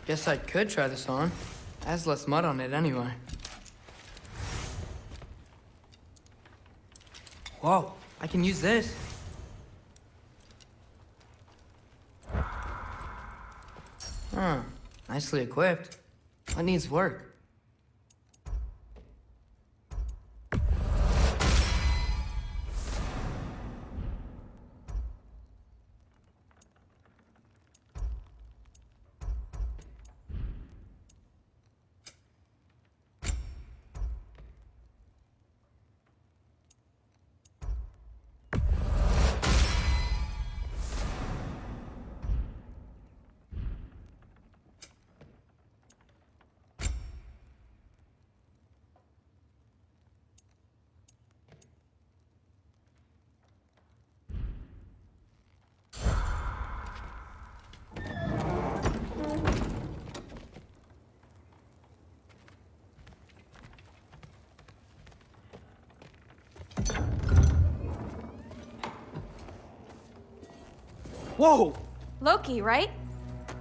Guess I could try this on. It has less mud on it anyway. Whoa, I can use this. Huh, nicely equipped. What needs work? Whoa! Loki, right?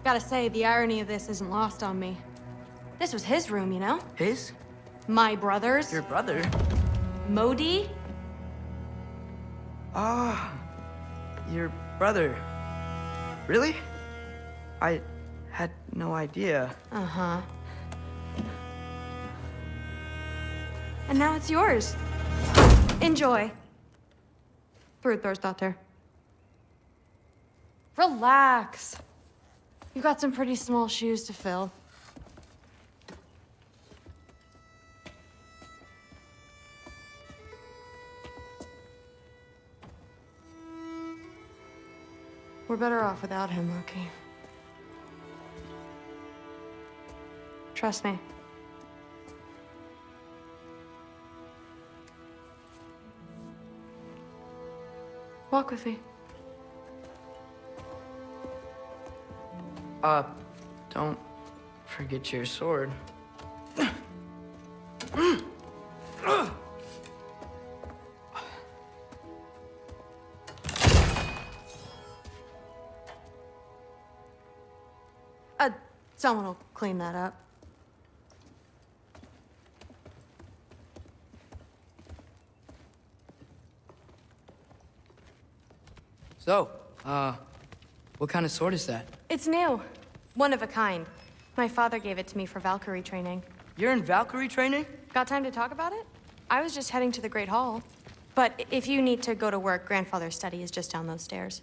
Gotta say, the irony of this isn't lost on me. This was his room, you know? His? My brother's. Your brother? Modi? Ah, your brother. Really? I had no idea. Uh-huh. And now it's yours. Enjoy. Fruthdóttir. Relax. You've got some pretty small shoes to fill. We're better off without him, Loki. Trust me. Walk with me. Don't forget your sword. Someone will clean that up. So, what kind of sword is that? It's new. One of a kind. My father gave it to me for Valkyrie training. You're in Valkyrie training? Got time to talk about it? I was just heading to the Great Hall. But if you need to go to work, Grandfather's study is just down those stairs.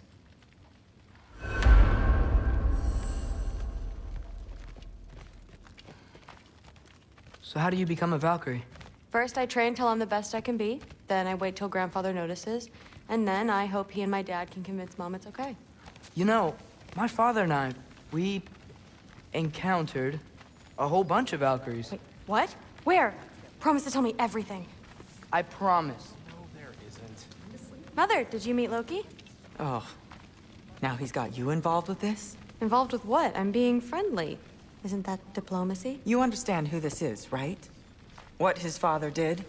So how do you become a Valkyrie? First, I train till I'm the best I can be. Then I wait till Grandfather notices. And then I hope he and my dad can convince Mom it's okay. You know, my father and I, we encountered a whole bunch of Valkyries. Wait, what? Where? Promise to tell me everything. I promise. No, there isn't. Mother, did you meet Loki? Oh, now he's got you involved with this? Involved with what? I'm being friendly. Isn't that diplomacy? You understand who this is, right? What his father did?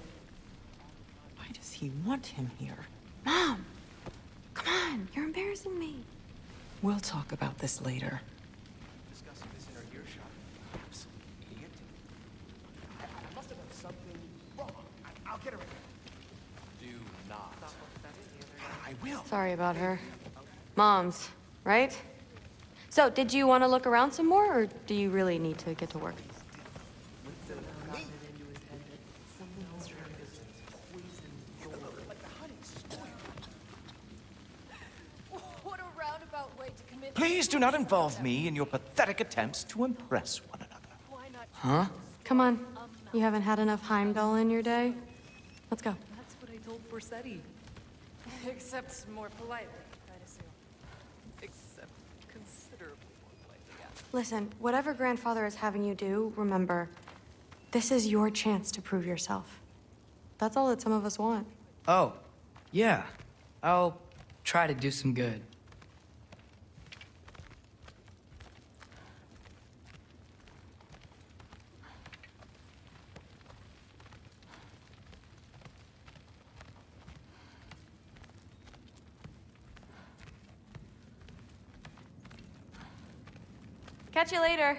Why does he want him here? Mom! Come on, you're embarrassing me. We'll talk about this later. Discussing this in our earshot. Absolute idiot. I must have done something wrong. I'll get her in there. Do not. I will. Sorry about her. Moms, right? So, did you want to look around some more, or do you really need to get to work? What a roundabout way to commit. Please do not involve me in your pathetic attempts to impress one another. Why not? Huh? Come on. You haven't had enough Heimdall in your day? Let's go. That's what I told Forseti. Except more politely, I'd assume. Except considerably more politely, yeah. Listen, whatever Grandfather is having you do, remember, this is your chance to prove yourself. That's all that some of us want. Oh, yeah. I'll try to do some good. Catch you later.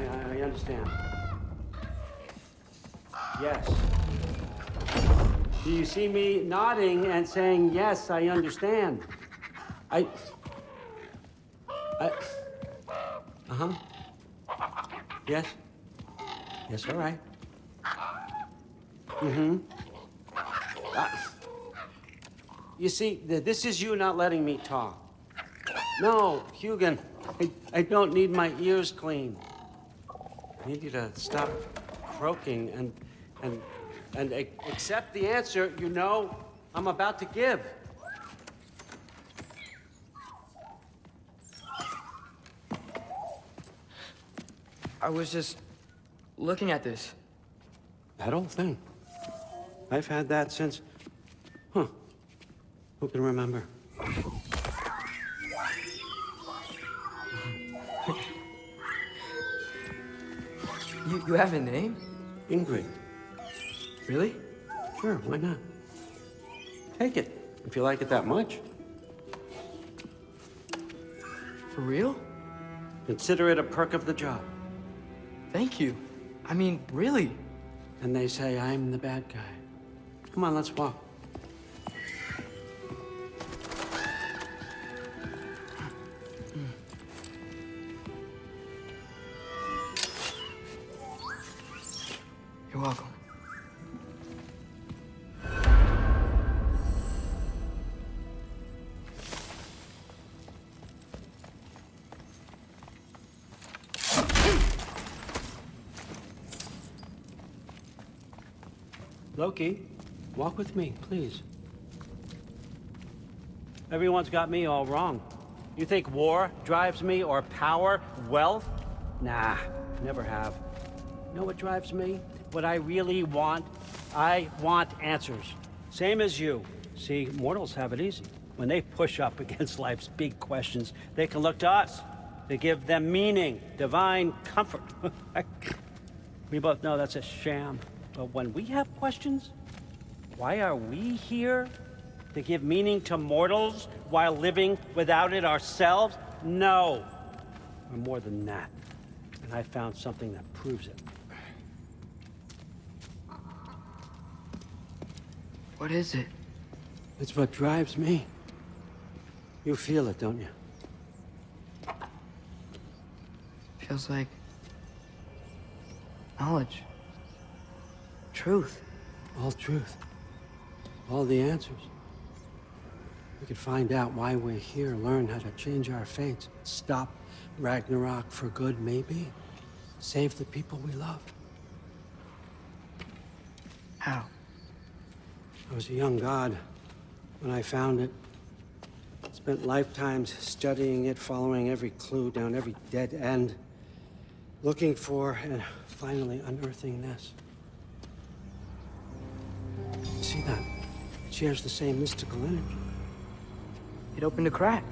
I understand. Yes. Do you see me nodding and saying, yes, I understand? Uh-huh. Yes? Yes, all right. Mm-hmm. You see, this is you not letting me talk. No, Hugin, I don't need my ears cleaned. I need you to stop croaking and accept the answer you know I'm about to give. I was just looking at this. That old thing. I've had that since... Huh. Who can remember? You have a name? Ingrid. Really? Sure, why not? Take it, if you like it that much. For real? Consider it a perk of the job. Thank you. I mean, really. And they say I'm the bad guy. Come on, let's walk. You're welcome. Loki, walk with me, please. Everyone's got me all wrong. You think war drives me, or power, wealth? Nah, never have. You know what drives me? What I really want? I want answers. Same as you. See, mortals have it easy. When they push up against life's big questions, they can look to us. They give them meaning, divine comfort. We both know that's a sham. But when we have questions, why are we here? To give meaning to mortals while living without it ourselves? No. We're more than that. And I found something that proves it. What is it? It's what drives me. You feel it, don't you? Feels like knowledge. Truth. All truth. All the answers. We could find out why we're here, learn how to change our fates, stop Ragnarok for good, maybe. Save the people we love. How? I was a young god when I found it. Spent lifetimes studying it, following every clue down every dead end, looking for and finally unearthing this. See that? It shares the same mystical energy. It opened a crack.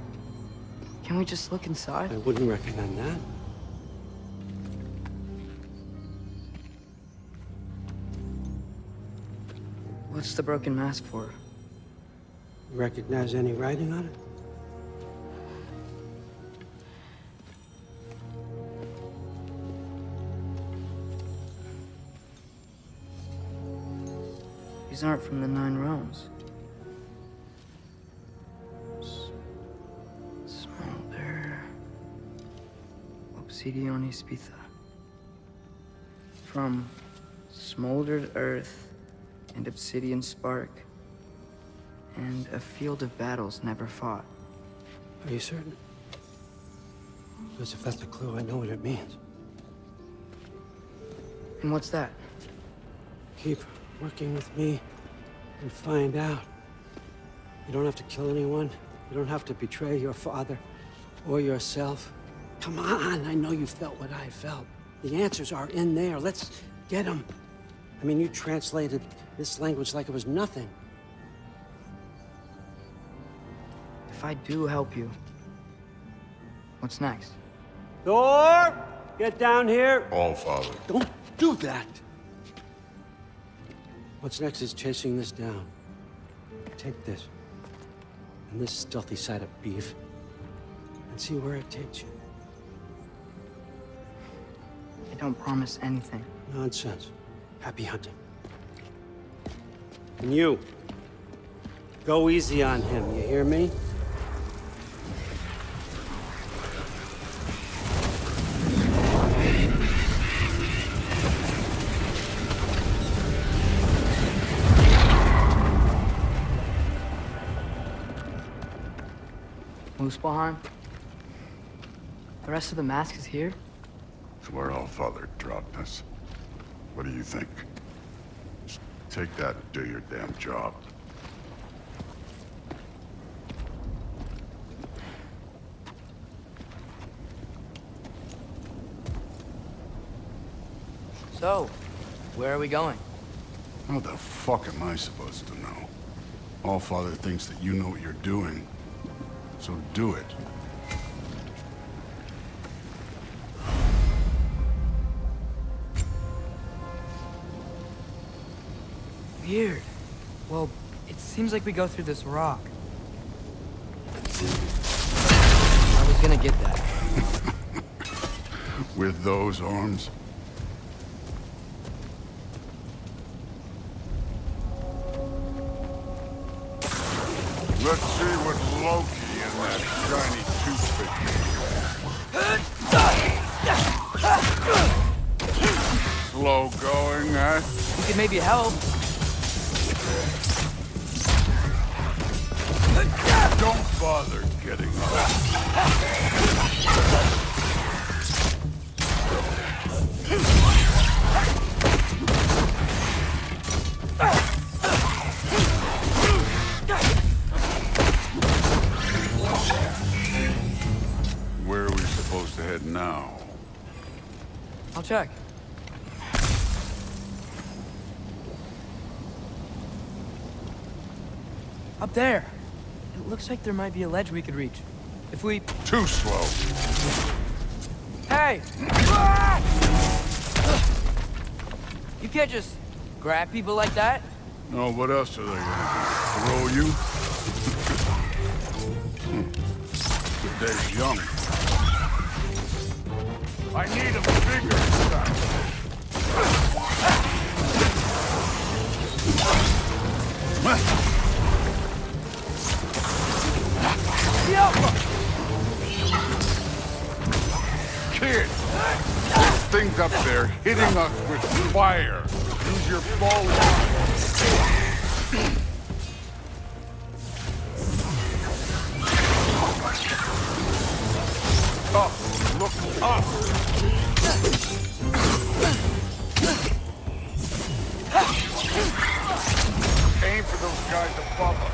Can we just look inside? I wouldn't recommend that. What's the broken mask for? You recognize any writing on it? These aren't from the Nine Realms. Smolder. Obsidione Spitha. From smoldered earth and obsidian spark, and a field of battles never fought. Are you certain? Because if that's a clue, I know what it means. And what's that? Keep working with me and find out. You don't have to kill anyone. You don't have to betray your father or yourself. Come on, I know you felt what I felt. The answers are in there. Let's get them. I mean, you translated this language like it was nothing. If I do help you, what's next? Thor! Get down here! All, Father. Don't do that! What's next is chasing this down. Take this, and this stealthy side of beef, and see where it takes you. They don't promise anything. Nonsense. Happy hunting. And you, go easy on him, you hear me? Muspelheim? The rest of the mask is here? It's where Allfather dropped us. What do you think? Just take that and do your damn job. So, where are we going? How the fuck am I supposed to know? Allfather thinks that you know what you're doing. So do it. Weird. Well, it seems like we go through this rock. I was gonna get that. With those arms? Let's see what Loki and that shiny toothpick. Slow going, huh? We could maybe help. Don't bother getting up. Where are we supposed to head now? I'll check. Up there. It looks like there might be a ledge we could reach. If we... Too slow. Hey! You can't just grab people like that. No, what else are they gonna do? Throw you? Good day's young. I need a bigger shot. Kid, there's things up there hitting us with fire. Use your bow. Up, look up. Aim for those guys above us.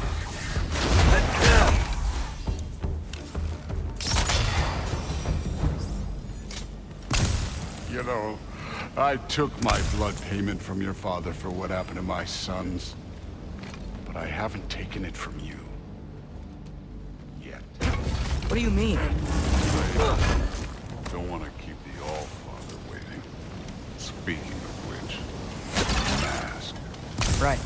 You know, I took my blood payment from your father for what happened to my sons. But I haven't taken it from you. Yet. What do you mean? Don't want to keep the Allfather waiting. Speaking of which, mask. Right.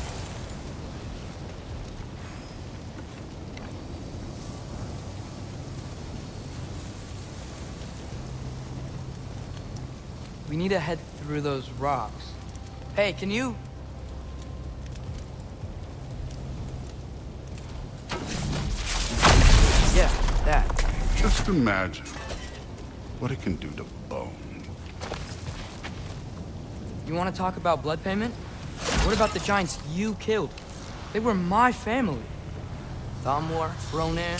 We need to head through those rocks. Hey, can you... Yeah, that. Just imagine what it can do to bone. You want to talk about blood payment? What about the giants you killed? They were my family. Thamor, Ronan,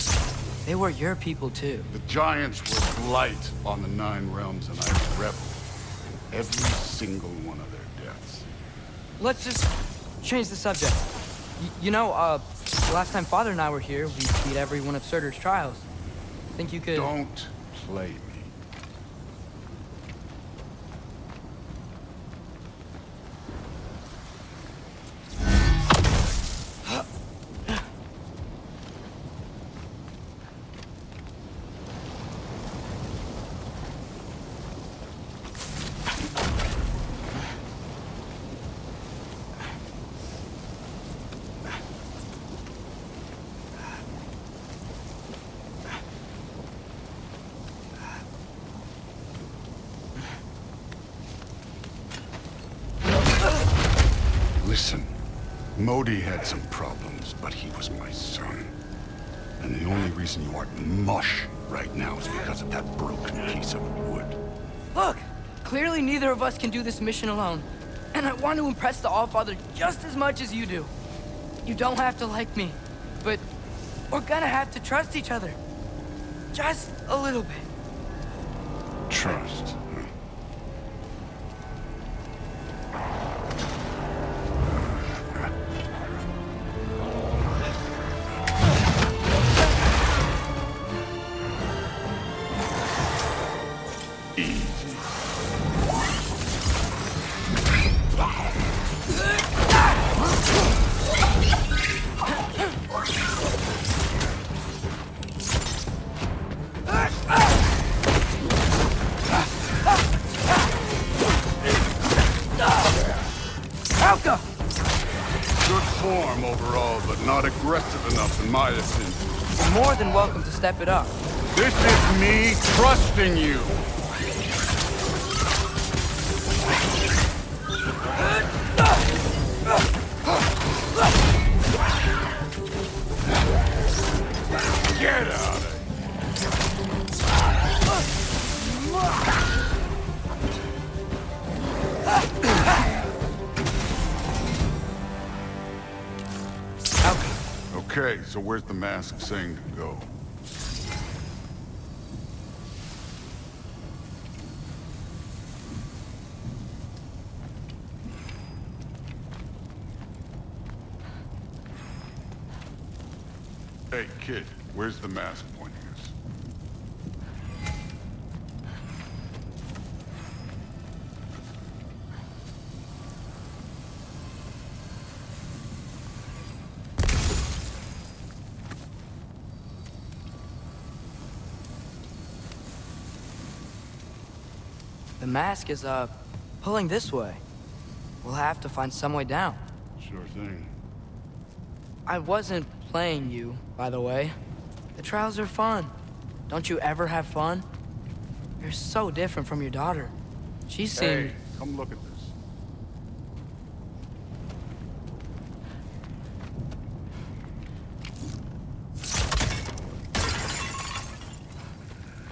they were your people too. The giants were blight on the Nine Realms, and I reveled in every single one of their deaths. Let's just change the subject. You know, the last time Father and I were here, we beat every one of Surtur's trials. Think you could... Don't play me. Hey, Listen, Modi had some problems, but he was my son. And the only reason you aren't mush right now is because of that broken piece of wood. Look, clearly neither of us can do this mission alone. And I want to impress the Allfather just as much as you do. You don't have to like me, but we're gonna have to trust each other. Just a little bit. Trust. Good form overall, but not aggressive enough in my opinion. You're more than welcome to step it up. This is me trusting you. Get out of Okay, so where's the mask saying to go? Hey, kid, where's the mask pointing us? The mask is, pulling this way. We'll have to find some way down. Sure thing. I wasn't playing you, by the way. The trials are fun. Don't you ever have fun? You're so different from your daughter. She seemed... Hey, come look at this.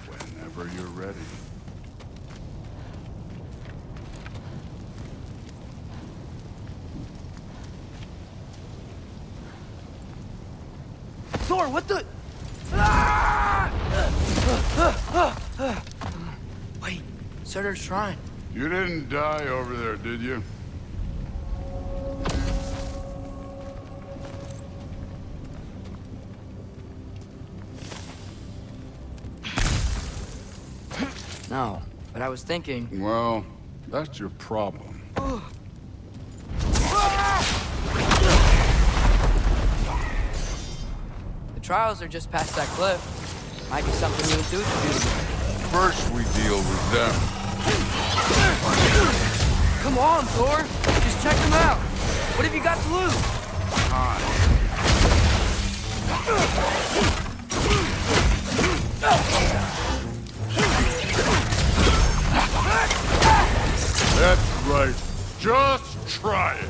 Whenever you're ready. Thor, what the... Ah! Wait, Surtur's shrine. You didn't die over there, did you? No, but I was thinking... Well, that's your problem. The trials are just past that cliff. Might be something you and Dude can do. First, we deal with them. Come on, Thor. Just check them out. What have you got to lose? That's right. Just try it.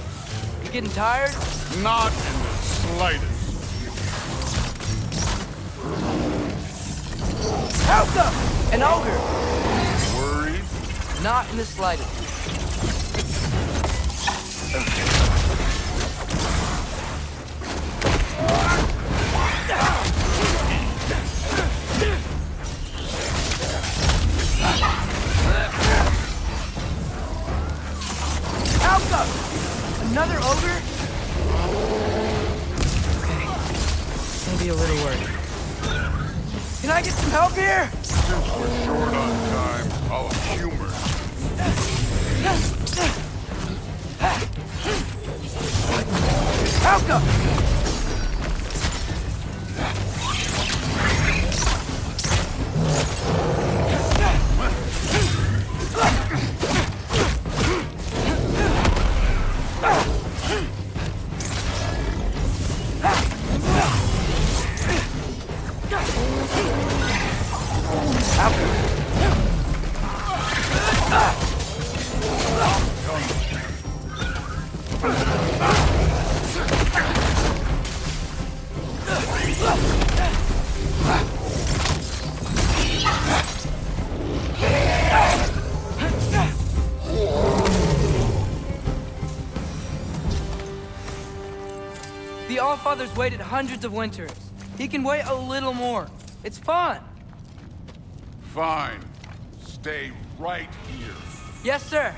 You getting tired? Not in the slightest. Helka! An ogre! Worried? Not in the slightest. Helka! Another ogre? Okay. Maybe a little worried. Can I get some help here? Since we're short on time, I'll humor. Helka! The Allfather's waited hundreds of winters. He can wait a little more. It's fun. Fine. Stay right here. Yes, sir.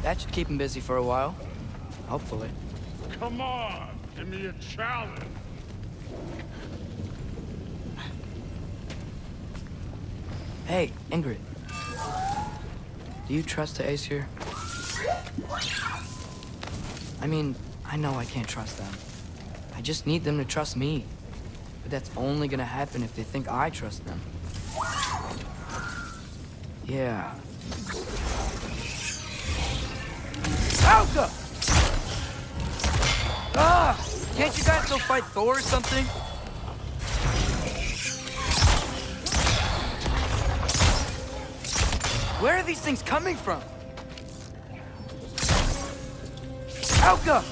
That should keep him busy for a while. Hopefully. Come on, give me a challenge. Hey, Ingrid. Do you trust the Aesir? I mean, I know I can't trust them. I just need them to trust me. But that's only gonna happen if they think I trust them. Yeah. Auga! Ah! Can't you guys go fight Thor or something? Where are these things coming from? Auga!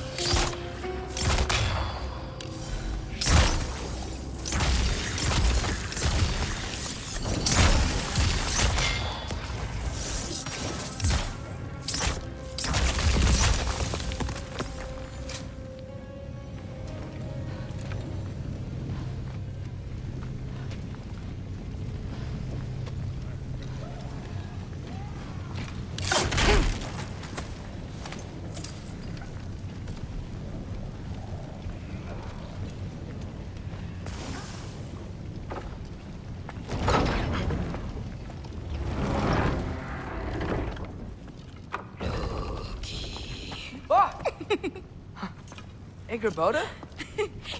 Boda?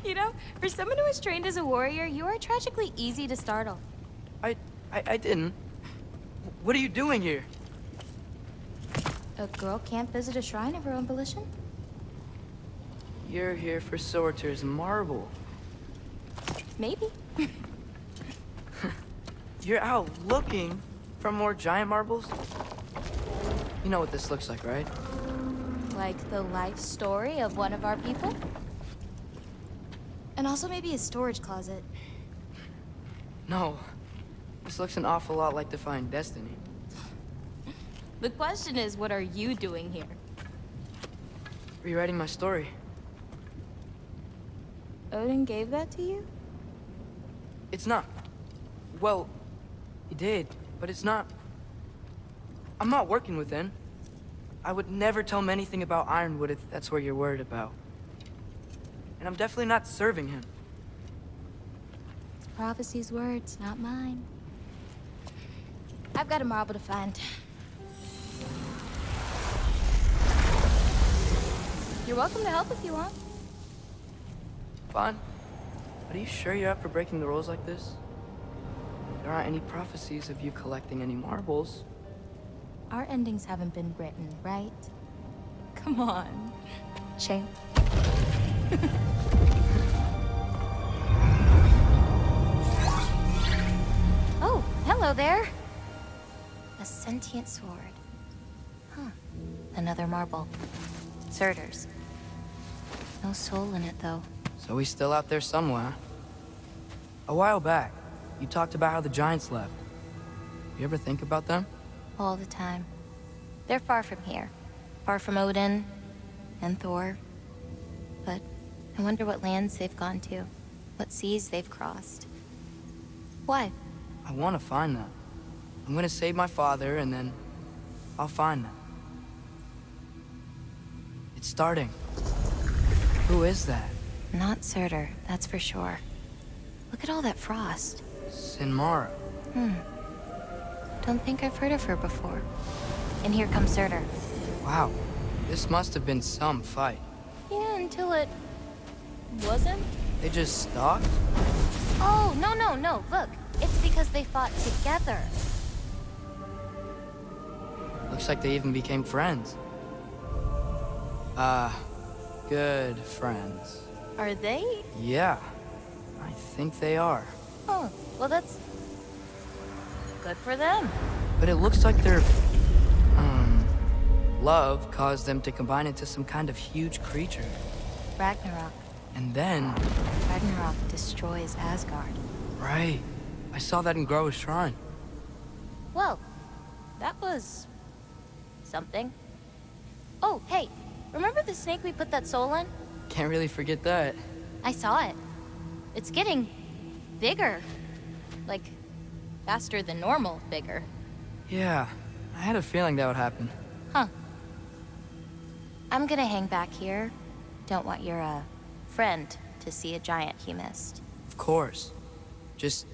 You know, for someone who was trained as a warrior, you are tragically easy to startle. I didn't. What are you doing here? A girl can't visit a shrine of her own volition? You're here for Sorter's marble. Maybe. You're out looking for more giant marbles? You know what this looks like, right? Like the life story of one of our people? And also maybe a storage closet. No. This looks an awful lot like Defying Destiny. The question is, what are you doing here? Rewriting my story. Odin gave that to you? It's not. Well, he did, but it's not. I'm not working with him. I would never tell him anything about Ironwood if that's what you're worried about. And I'm definitely not serving him. It's prophecy's words, not mine. I've got a marble to find. You're welcome to help if you want. Fine. But are you sure you're up for breaking the rules like this? There aren't any prophecies of you collecting any marbles. Our endings haven't been written, right? Come on, champ. Oh, hello there. A sentient sword. Huh. Another marble. Surtur's. No soul in it, though. So he's still out there somewhere. A while back, you talked about how the giants left. You ever think about them? All the time. They're far from here. Far from Odin and Thor. But I wonder what lands they've gone to. What seas they've crossed. Why? I want to find them. I'm gonna save my father, and then I'll find them. It's starting. Who is that? Not Surtur, that's for sure. Look at all that frost. Sinmara. Don't think I've heard of her before. And here comes Surtur. Wow. This must have been some fight. Yeah, until it... wasn't? They just stalked? Oh, no. Look, it's because they fought together. Looks like they even became friends. Good friends. Are they? Yeah, I think they are. Oh, well that's... good for them. But it looks like their, love caused them to combine into some kind of huge creature. Ragnarok. And then... Ragnarok destroys Asgard. Right. I saw that in Groa's shrine. Well, that was... something. Oh, hey, remember the snake we put that soul in? Can't really forget that. I saw it. It's getting... bigger. Like, faster than normal bigger. Yeah, I had a feeling that would happen. Huh. I'm gonna hang back here. Don't want your, friend to see a giant he missed. Of course. Just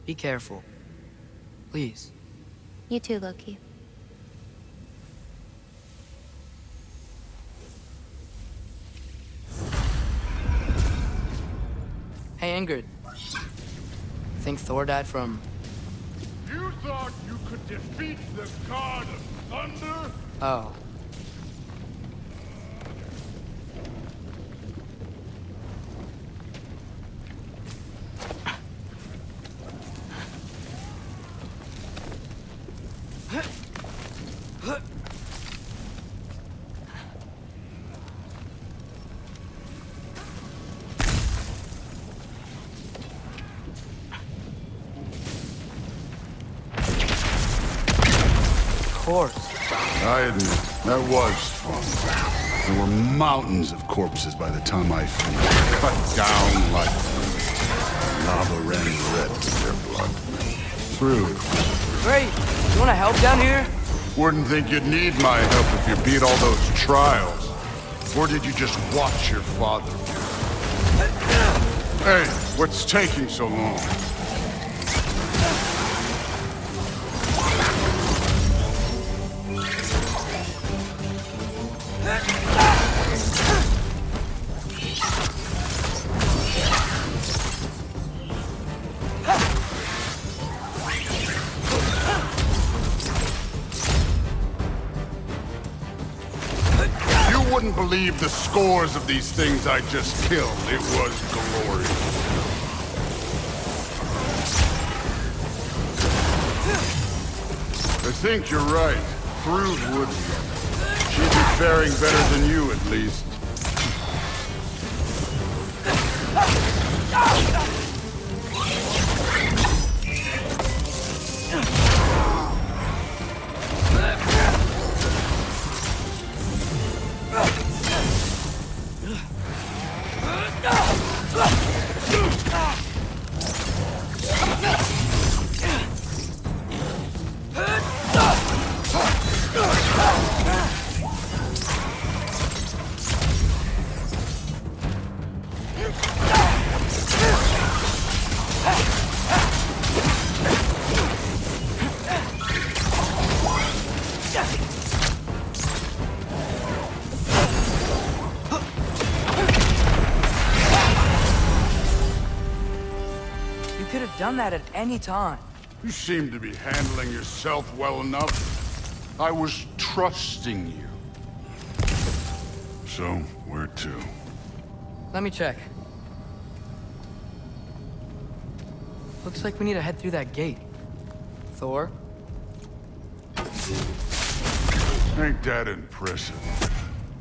be careful. Please. You too, Loki. Hey, Ingrid. Think Thor died from... You thought you could defeat the god of thunder? Oh. Of course. I admit, that was fun. There were mountains of corpses by the time I finished. Cut down like lava ran red with their blood. Through. Great. You want to help down here? Wouldn't think you'd need my help if you beat all those trials. Or did you just watch your father? Hey, what's taking so long? You wouldn't believe the scores of these things I just killed. It was glorious. I think you're right. Thrud would be. She'd be faring better than you, at least. You could have done that at any time. You seem to be handling yourself well enough. I was trusting you. So, where to? Let me check. Looks like we need to head through that gate. Thor? Ain't that impressive?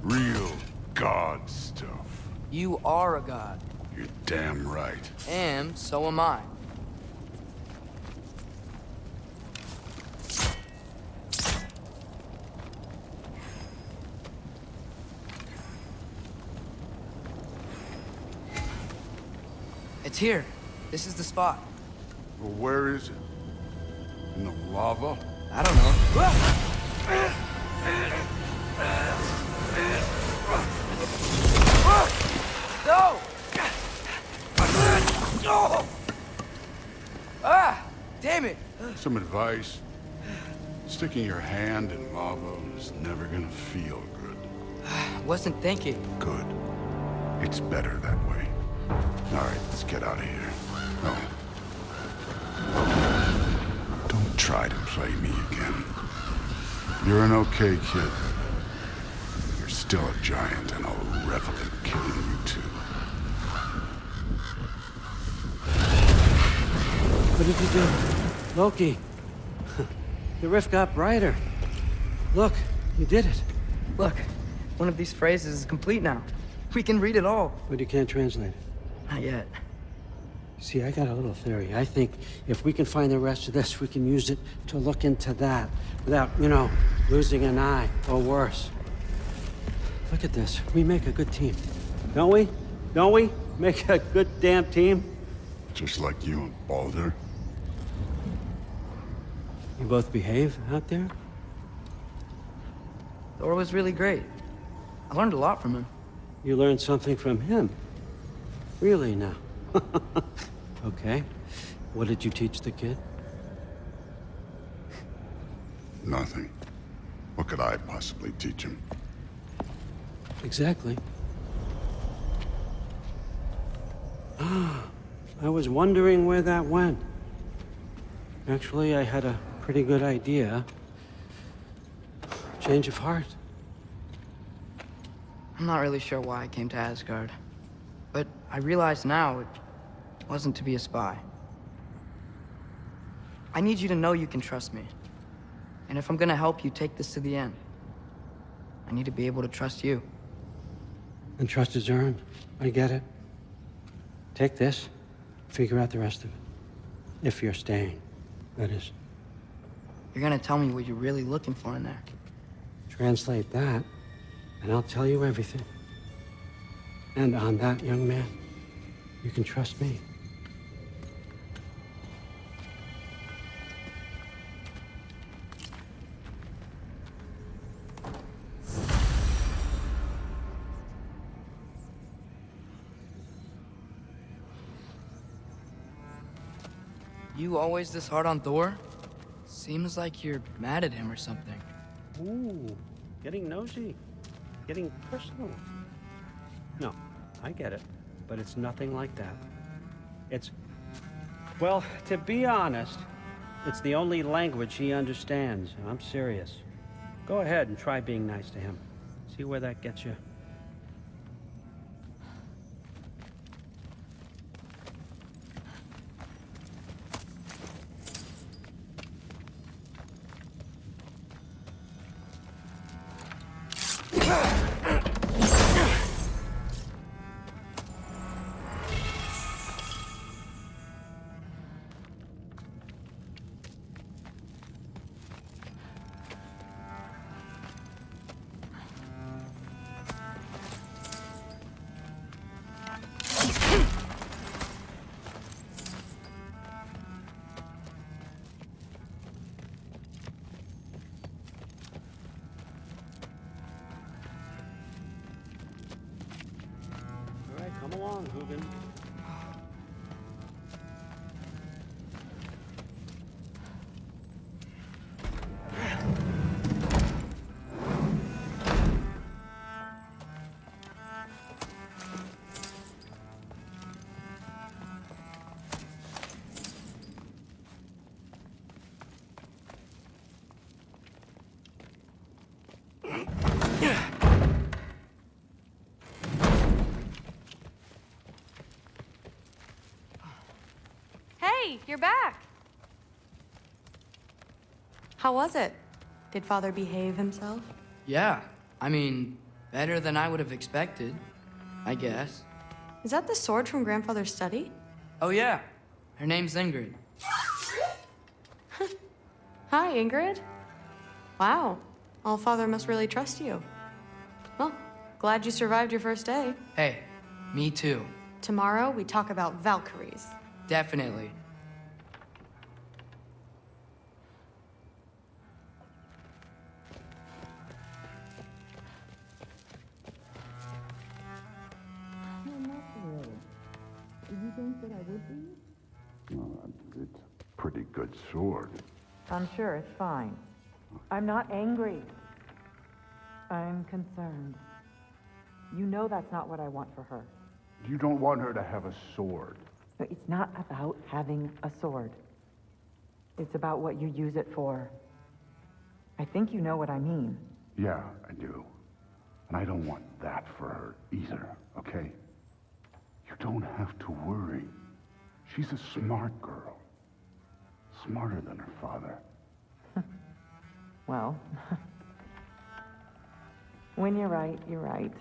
Real god stuff. You are a god. You're damn right. And so am I. It's here. This is the spot. Well, where is it? In the lava? I don't know. No! Ah! Damn it! Some advice. Sticking your hand in lava is never gonna feel good. Wasn't thinking. Good. It's better that way. All right, let's get out of here. No. Don't try to play me again. You're an okay kid. You're still a giant, and I'll revel in killing you too. What did you do? Loki. The rift got brighter. Look, you did it. Look, one of these phrases is complete now. We can read it all. But you can't translate it. Not yet. See, I got a little theory. I think if we can find the rest of this, we can use it to look into that without, losing an eye or worse. Look at this. We make a good team. Don't we? Don't we? Make a good damn team? Just like you and Baldur. You both behave out there? Thor was really great. I learned a lot from him. You learned something from him? Really now? Okay. What did you teach the kid? Nothing. What could I possibly teach him? Exactly. I was wondering where that went. Actually, I had a pretty good idea. Change of heart. I'm not really sure why I came to Asgard. But I realize now it wasn't to be a spy. I need you to know you can trust me. And if I'm gonna help you take this to the end, I need to be able to trust you. And trust is earned. I get it. Take this, figure out the rest of it. If you're staying, that is. You're gonna tell me what you're really looking for in there. Translate that, and I'll tell you everything. And on that, young man, you can trust me. You always this hard on Thor? Seems like you're mad at him or something. Ooh, getting nosy, getting personal. No, I get it, but it's nothing like that. Well, to be honest, it's the only language he understands, and I'm serious. Go ahead and try being nice to him. See where that gets you. All right, come along, Hugin. Hey, you're back. How was it? Did Father behave himself? Yeah, I mean, better than I would have expected, I guess. Is that the sword from Grandfather's study? Oh yeah, her name's Ingrid. Hi, Ingrid. Wow, Allfather must really trust you. Well, glad you survived your first day. Hey, me too. Tomorrow, we talk about Valkyries. Definitely. It's a pretty good sword. I'm sure it's fine. I'm not angry. I'm concerned. You know that's not what I want for her. You don't want her to have a sword. But it's not about having a sword. It's about what you use it for. I think you know what I mean. Yeah, I do. And I don't want that for her either, okay? You don't have to worry. She's a smart girl. Smarter than her father. Well, when you're right, you're right.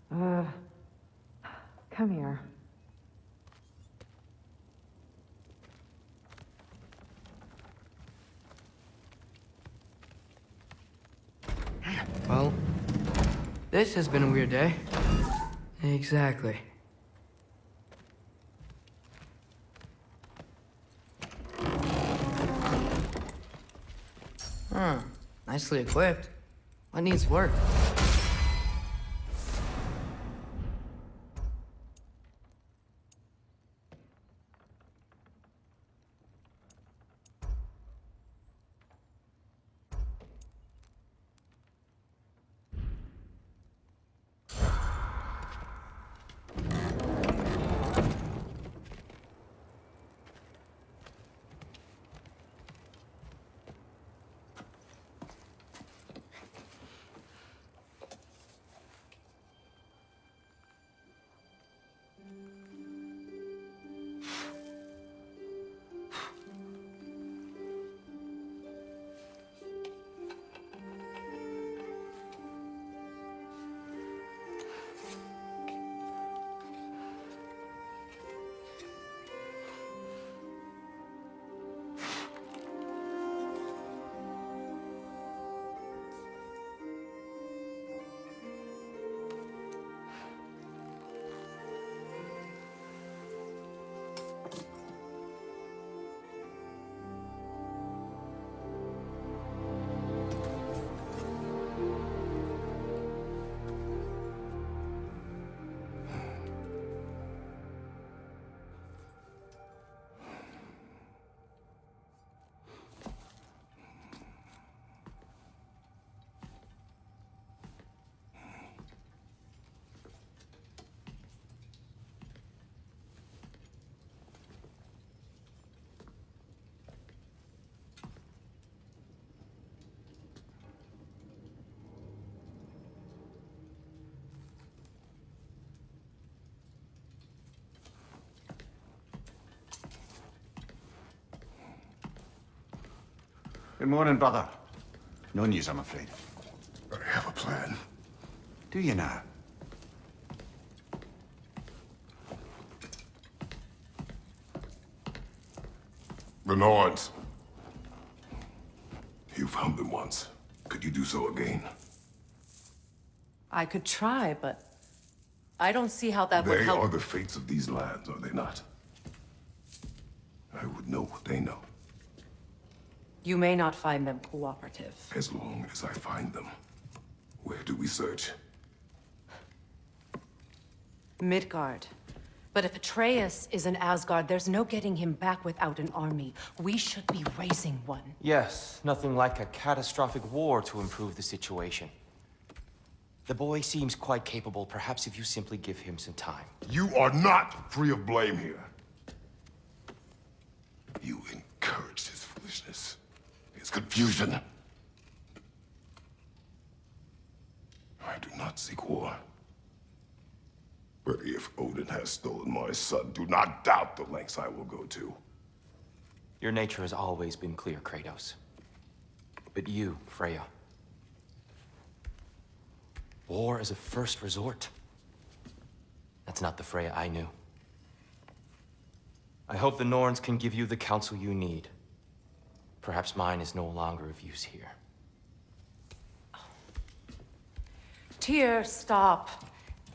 Come here. Well, this has been a weird day. Exactly. Huh. Nicely equipped. What needs work? Good morning, brother. No news, I'm afraid. I have a plan. Do you now? The Norns. You found them once. Could you do so again? I could try, but I don't see how that would They help. are the fates of these lands, are they not? I would know what they know, You may not find them cooperative. as long as I find them. Where do we search? Midgard. But if Atreus is in Asgard, there's no getting him back without an army. We should be raising one. Yes, nothing like a catastrophic war to improve the situation. The boy seems quite capable. Perhaps if you simply give him some time. You are not free of blame here. You encouraged his foolishness, his confusion. I do not seek war. But if Odin has stolen my son, do not doubt the lengths I will go to. Your nature has always been clear, Kratos. But you, Freya. War is a first resort. That's not the Freya I knew. I hope the Norns can give you the counsel you need. Perhaps mine is no longer of use here. Tyr, stop.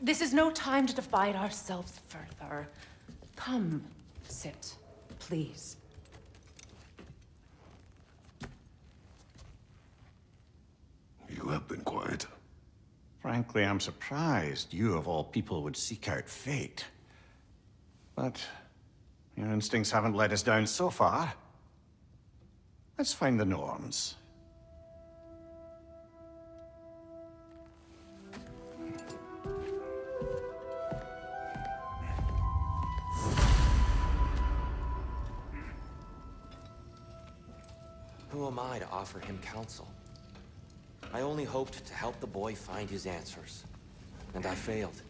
This is no time to divide ourselves further. Come, sit, please. You have been quiet. Frankly, I'm surprised you, of all people, would seek out fate. But your instincts haven't let us down so far. Let's find the Norns. Who am I to offer him counsel? I only hoped to help the boy find his answers. And I failed.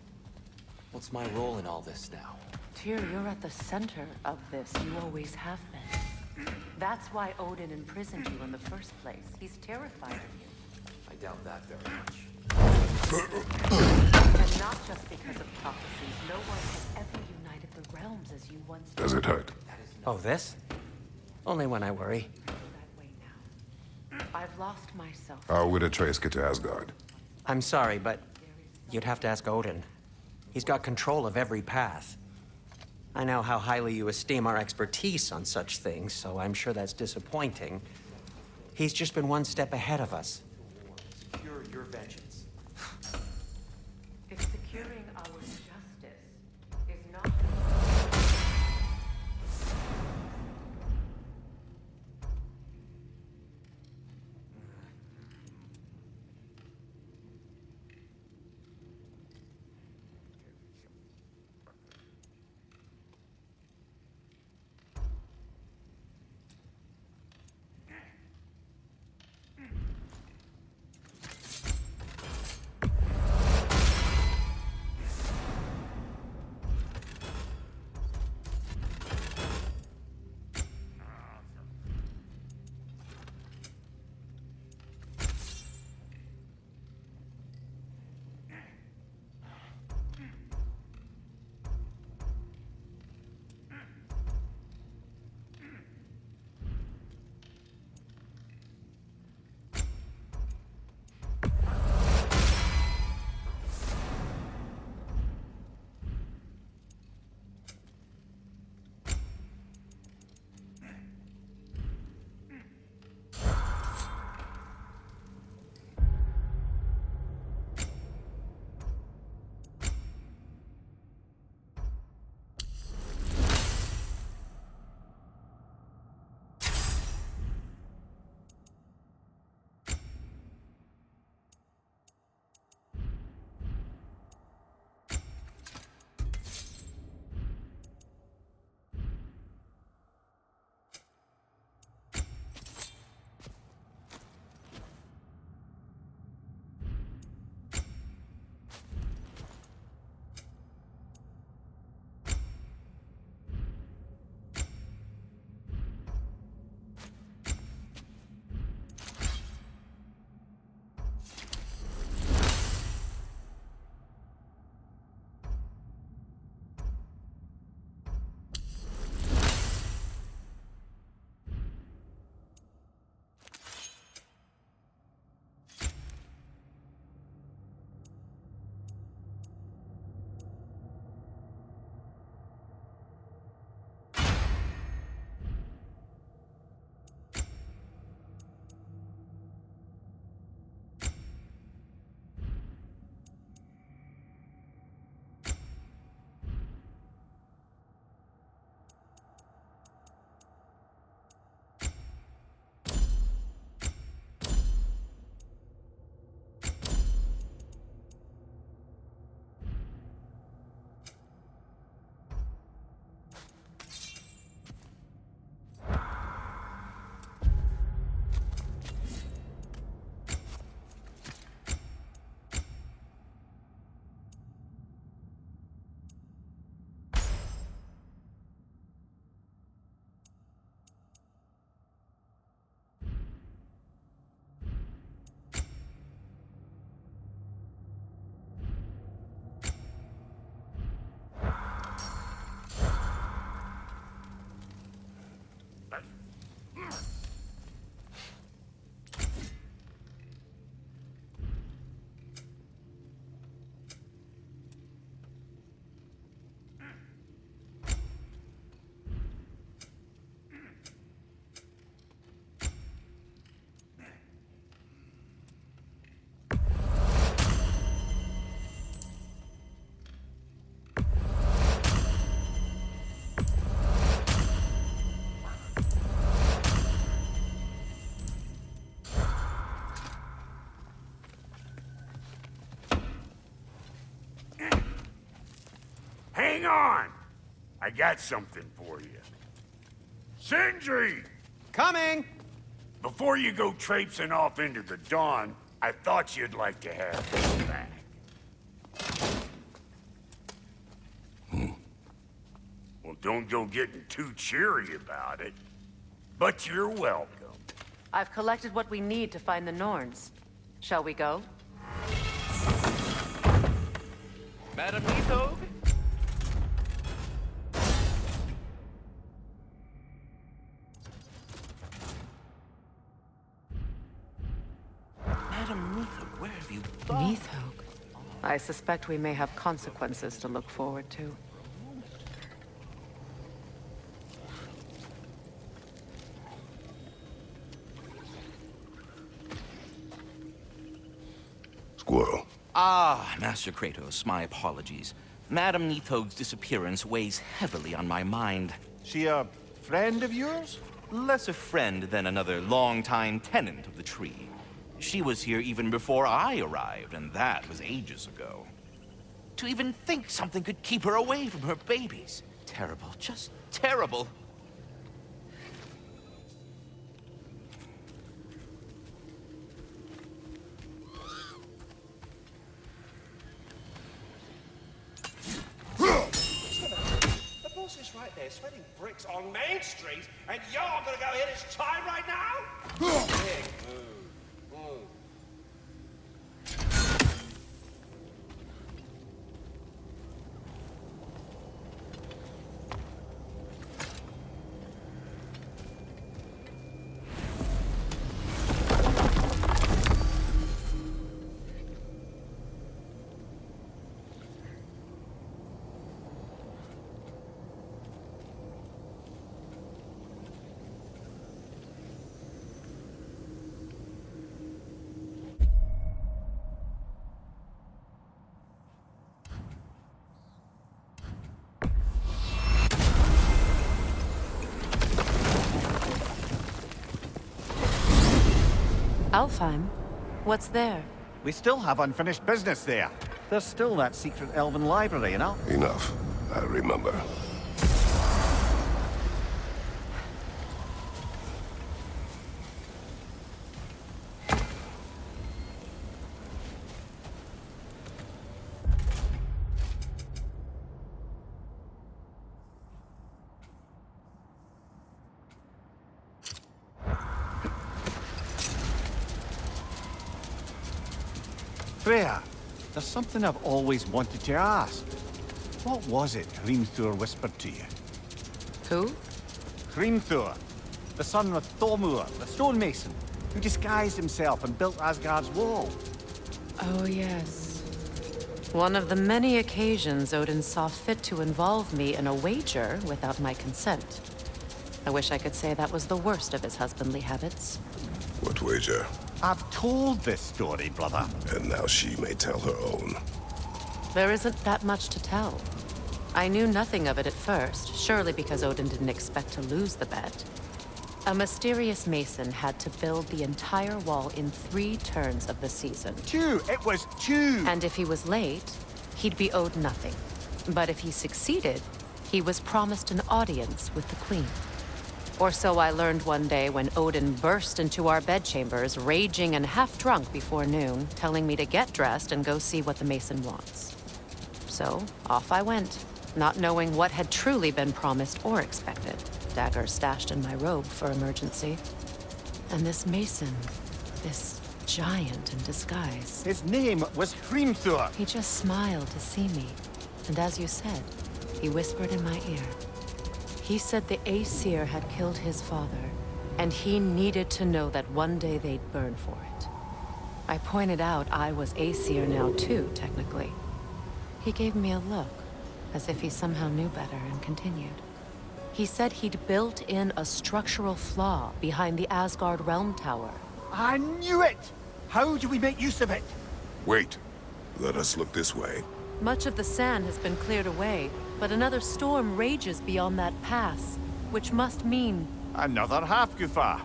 What's my role in all this now? Tyr, you're at the center of this. You always have been. That's why Odin imprisoned you in the first place. He's terrified of you. I doubt that very much. And not just because of prophecies, no one has ever united the realms as you once did. Does it hurt? Oh, this? Only when I worry. That way now. I've lost myself. How would Atreus get to Asgard? I'm sorry, but you'd have to ask Odin. He's got control of every path. I know how highly you esteem our expertise on such things, so I'm sure that's disappointing. He's just been one step ahead of us. Secure your vengeance. If securing our justice is not... Hang on! I got something for you. Sindri! Coming! Before you go traipsing off into the dawn, I thought you'd like to have this back. Well, don't go getting too cheery about it. But you're welcome. I've collected what we need to find the Norns. Shall we go? Madam Nithog? Madam Nithog, where have you gone? Nithog. I suspect we may have consequences to look forward to. Squirrel. Ah, Master Kratos, my apologies. Madam Nithog's disappearance weighs heavily on my mind. She a friend of yours? Less a friend than another longtime tenant of the tree. She was here even before I arrived, and that was ages ago. To even think something could keep her away from her babies. Terrible, just terrible. The boss is right there, sweating bricks on Main Street, and you're gonna go hit his chime right now? Big move. Alfheim? What's there? We still have unfinished business there. There's still that secret elven library, you know? Enough. I remember. Freya, there's something I've always wanted to ask. What was it Hrimthur whispered to you? Who? Hrimthur, the son of Thormur, the stonemason, who disguised himself and built Asgard's wall. Oh, yes. One of the many occasions Odin saw fit to involve me in a wager without my consent. I wish I could say that was the worst of his husbandly habits. What wager? I've told this story, brother. And now she may tell her own. There isn't that much to tell. I knew nothing of it at first, surely because Odin didn't expect to lose the bet. A mysterious mason had to build the entire wall in 3 turns of the season. 2! It was 2! And if he was late, he'd be owed nothing. But if he succeeded, he was promised an audience with the queen. Or so I learned one day when Odin burst into our bedchambers, raging and half-drunk before noon, telling me to get dressed and go see what the mason wants. So, off I went, not knowing what had truly been promised or expected. Dagger stashed in my robe for emergency. And this mason, this giant in disguise. His name was Hrimthur. He just smiled to see me. And as you said, he whispered in my ear. He said the Aesir had killed his father, and he needed to know that one day they'd burn for it. I pointed out I was Aesir now too, technically. He gave me a look, as if he somehow knew better, and continued. He said he'd built in a structural flaw behind the Asgard Realm Tower. I knew it! How do we make use of it? Wait. Let us look this way. Much of the sand has been cleared away, but another storm rages beyond that pass, which must mean... Another Hafgufa.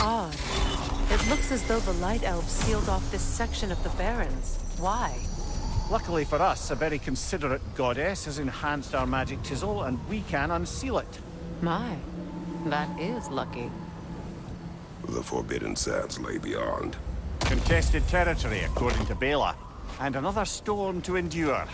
Odd. It looks as though the Light Elves sealed off this section of the Barrens. Why? Luckily for us, a very considerate goddess has enhanced our magic chisel, and we can unseal it. My, that is lucky. the Forbidden Sands lay beyond. Contested territory, according to Bela, and another storm to endure.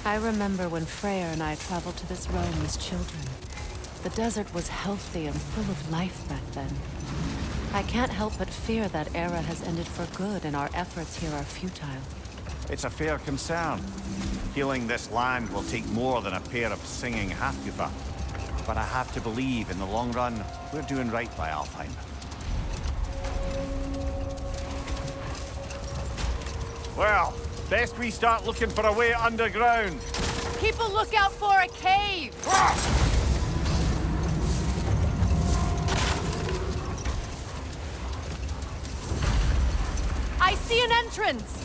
I remember when Freyr and I traveled to this realm as children. The desert was healthy and full of life back then. I can't help but fear that era has ended for good and our efforts here are futile. It's a fair concern. Healing this land will take more than a pair of singing Halfgoofer. But I have to believe, in the long run, we're doing right by Alfheim. Well, best we start looking for a way underground. Keep a lookout for a cave! I see an entrance!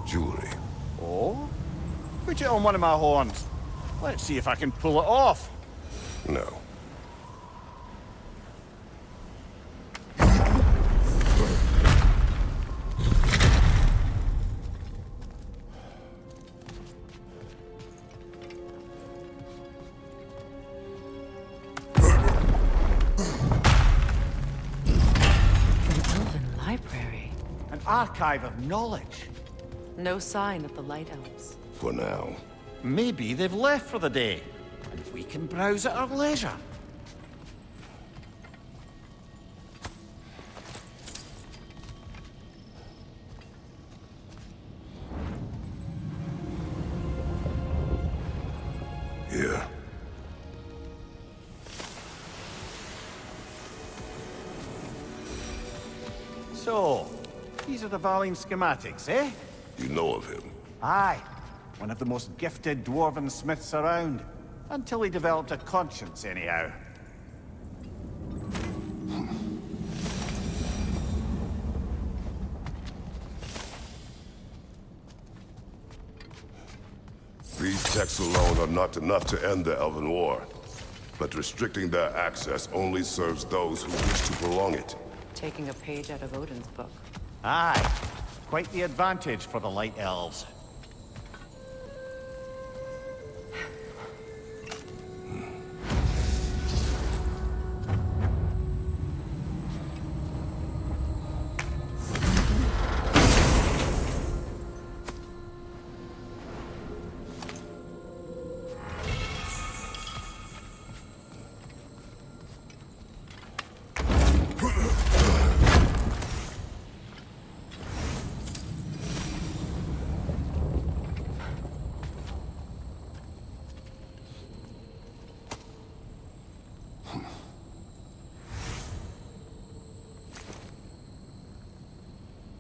Jewelry. Oh? Put it on one of my horns. Let's see if I can pull it off. No. An archive of knowledge. No sign of the Light Elves. For now. Maybe they've left for the day, and we can browse at our leisure. Here. So, these are the Valine schematics, eh? You know of him? Aye. One of the most gifted dwarven smiths around. Until he developed a conscience, anyhow. These texts alone are not enough to end the Elven War. But restricting their access only serves those who wish to prolong it. Taking a page out of Odin's book. Aye. Quite the advantage for the Light Elves.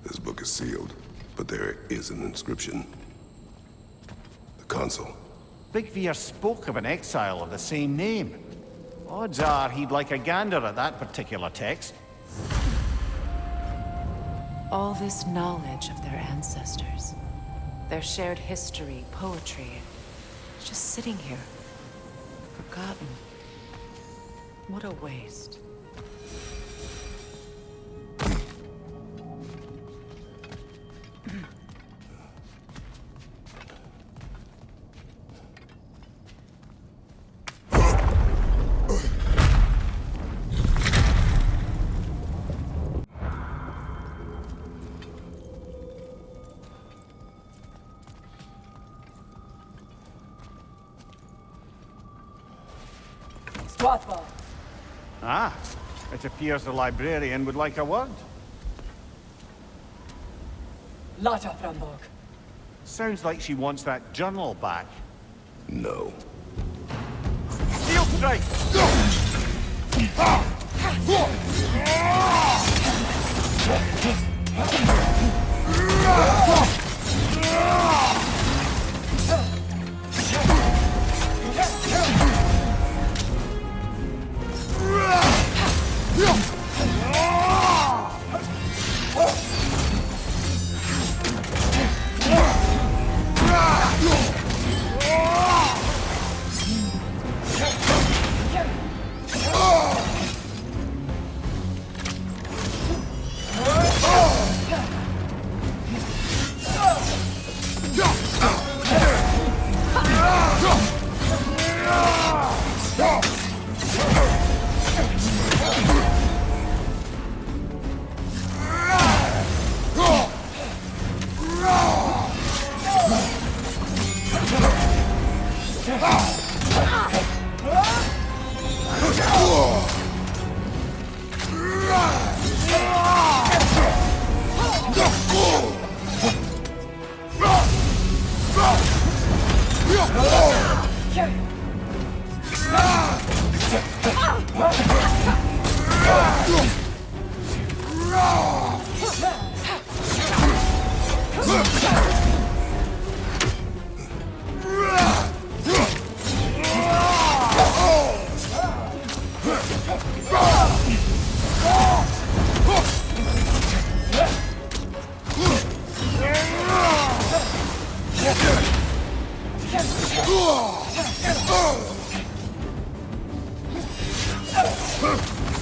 This book is sealed, but there is an inscription. The consul. Big Veer spoke of an exile of the same name. Odds are he'd like a gander at that particular text. All this knowledge of their ancestors, their shared history, poetry, it's just sitting here, forgotten. What a waste. Ah, it appears the librarian would like a word. Sounds like she wants that journal back. No. Shield strike!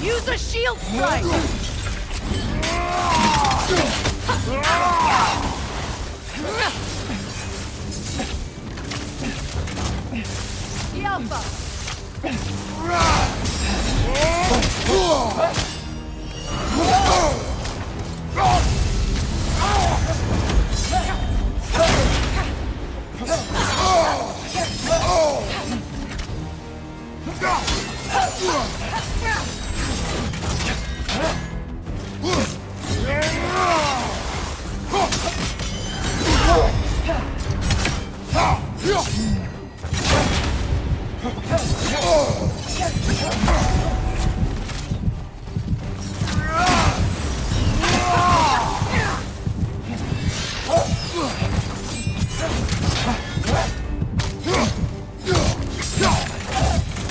Use a shield strike! The Alpha!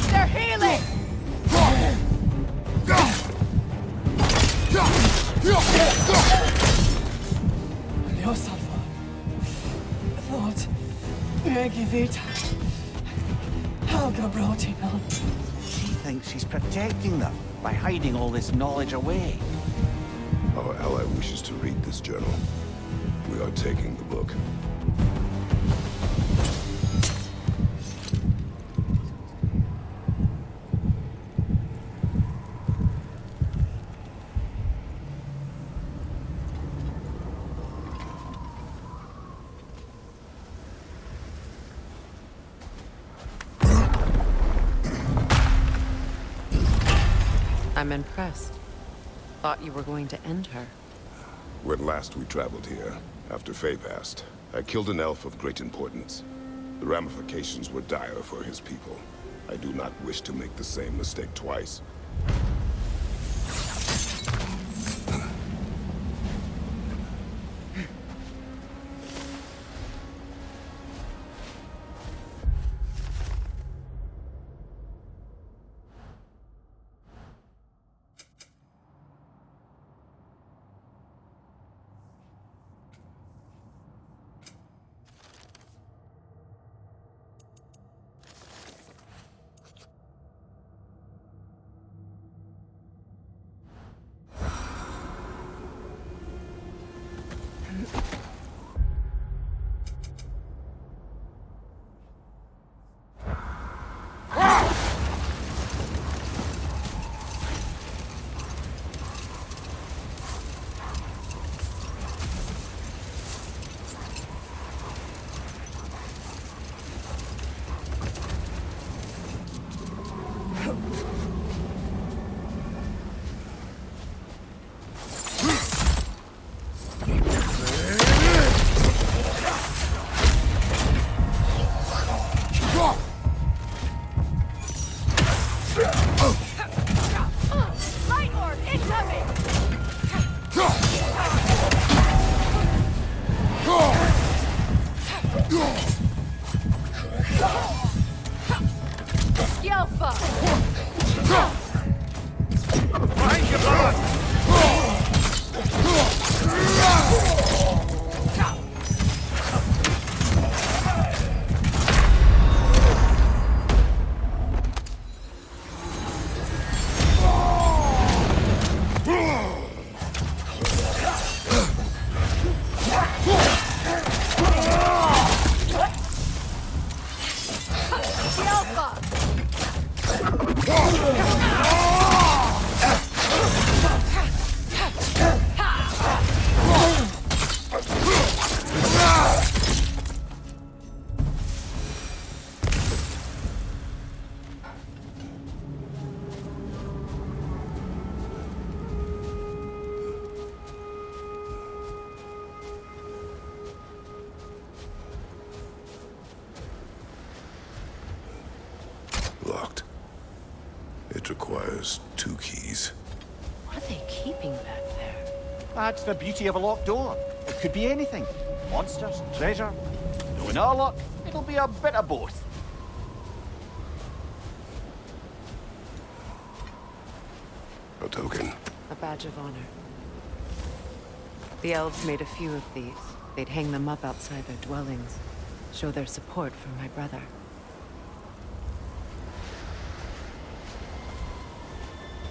They're healing! Dios Alpha. Lord, Megivita. Helga Brotinel. She thinks she's protecting them by hiding all this knowledge away. Our ally wishes to read this journal. We are taking the book. I'm impressed. Thought you were going to end her. When last we traveled here, after Faye passed, I killed an elf of great importance. The ramifications were dire for his people. I do not wish to make the same mistake twice. Alpha! Behind you, brother! Locked. It requires 2 keys. What are they keeping back there? That's the beauty of a locked door. It could be anything. Monsters, treasure. Knowing our luck, it'll be a bit of both. A token. A badge of honor. The elves made a few of these. They'd hang them up outside their dwellings. Show their support for my brother.